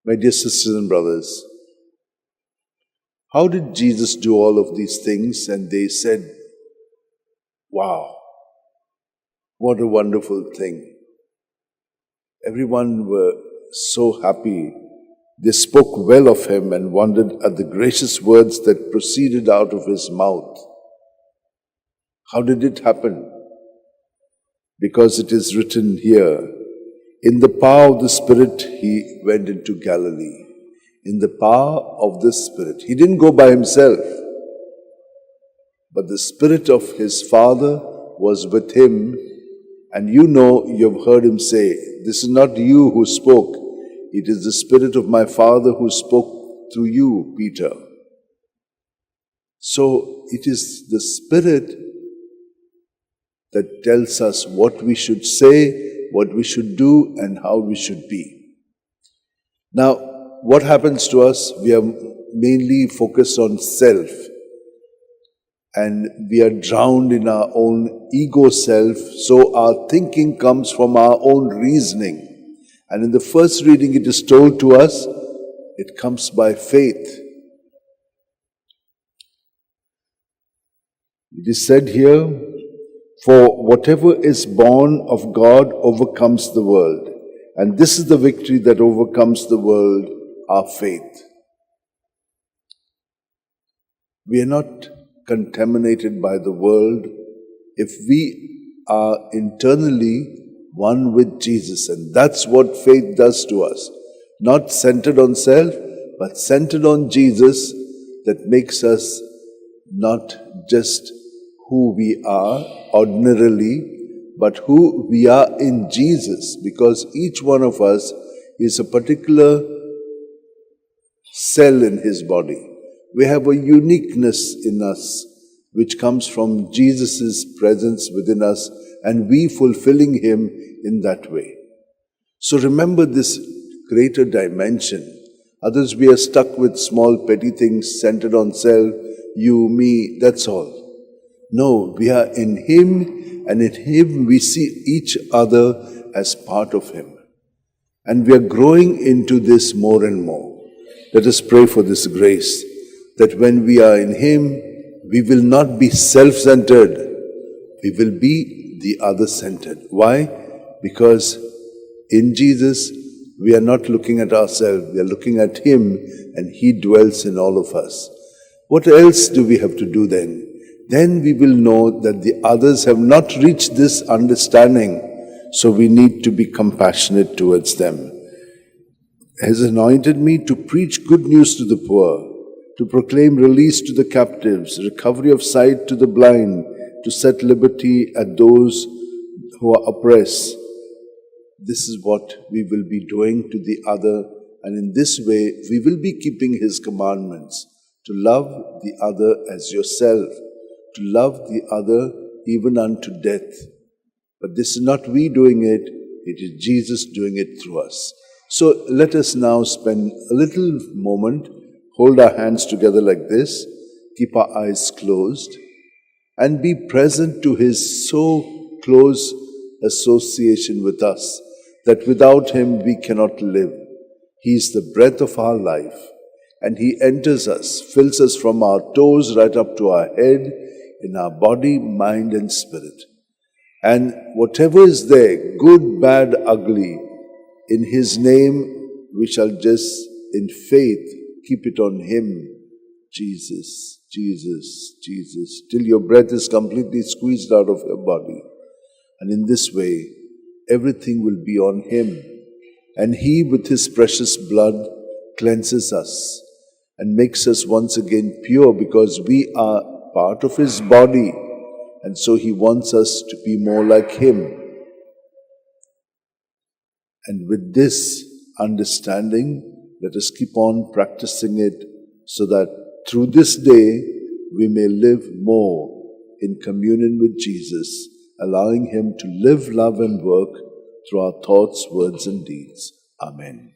My dear sisters and brothers, how did Jesus do all of these things? And they said, wow, what a wonderful thing. Everyone were so happy. They spoke well of him and wondered at the gracious words that proceeded out of his mouth. How did it happen? Because it is written here, in the power of the Spirit, he went into Galilee. In the power of the Spirit. He didn't go by himself, but the Spirit of his Father was with him. And you've heard him say, this is not you who spoke, it is the Spirit of my Father who spoke through you, Peter. So it is the Spirit that tells us what we should say, what we should do, and how we should be. Now, what happens to us? We are mainly focused on self, and we are drowned in our own ego self, so our thinking comes from our own reasoning. And in the first reading it is told to us, it comes by faith. It is said here, for whatever is born of God overcomes the world. And this is the victory that overcomes the world, our faith. We are not contaminated by the world if we are internally one with Jesus. And that's what faith does to us. Not centered on self, but centered on Jesus, that makes us not just who we are ordinarily, but who we are in Jesus, because each one of us is a particular cell in his body. We have a uniqueness in us which comes from Jesus' presence within us, and we fulfilling him in that way. So remember this greater dimension. Others, we are stuck with small petty things centered on self, you, me, that's all. No, we are in him, and in him we see each other as part of him. And we are growing into this more and more. Let us pray for this grace, that when we are in him, we will not be self-centered. We will be the other-centered. Why? Because in Jesus, we are not looking at ourselves. We are looking at him, and he dwells in all of us. What else do we have to do then? Then we will know that the others have not reached this understanding, so we need to be compassionate towards them. Has anointed me to preach good news to the poor, to proclaim release to the captives, recovery of sight to the blind, to set liberty at those who are oppressed. This is what we will be doing to the other, and in this way we will be keeping his commandments, to love the other as yourself, to love the other even unto death. But this is not we doing it, it is Jesus doing it through us. So let us now spend a little moment, hold our hands together like this, keep our eyes closed, and be present to his so close association with us that without him we cannot live. He is the breath of our life, and he enters us, fills us from our toes right up to our head, in our body, mind, and spirit. And whatever is there, good, bad, ugly, in his name, we shall just, in faith, keep it on him. Jesus, Jesus, Jesus, till your breath is completely squeezed out of your body. And in this way, everything will be on him. And he, with his precious blood, cleanses us and makes us once again pure, because we are part of his body, and so he wants us to be more like him. And with this understanding, let us keep on practicing it, so that through this day we may live more in communion with Jesus, allowing him to live, love, and work through our thoughts, words, and deeds. Amen.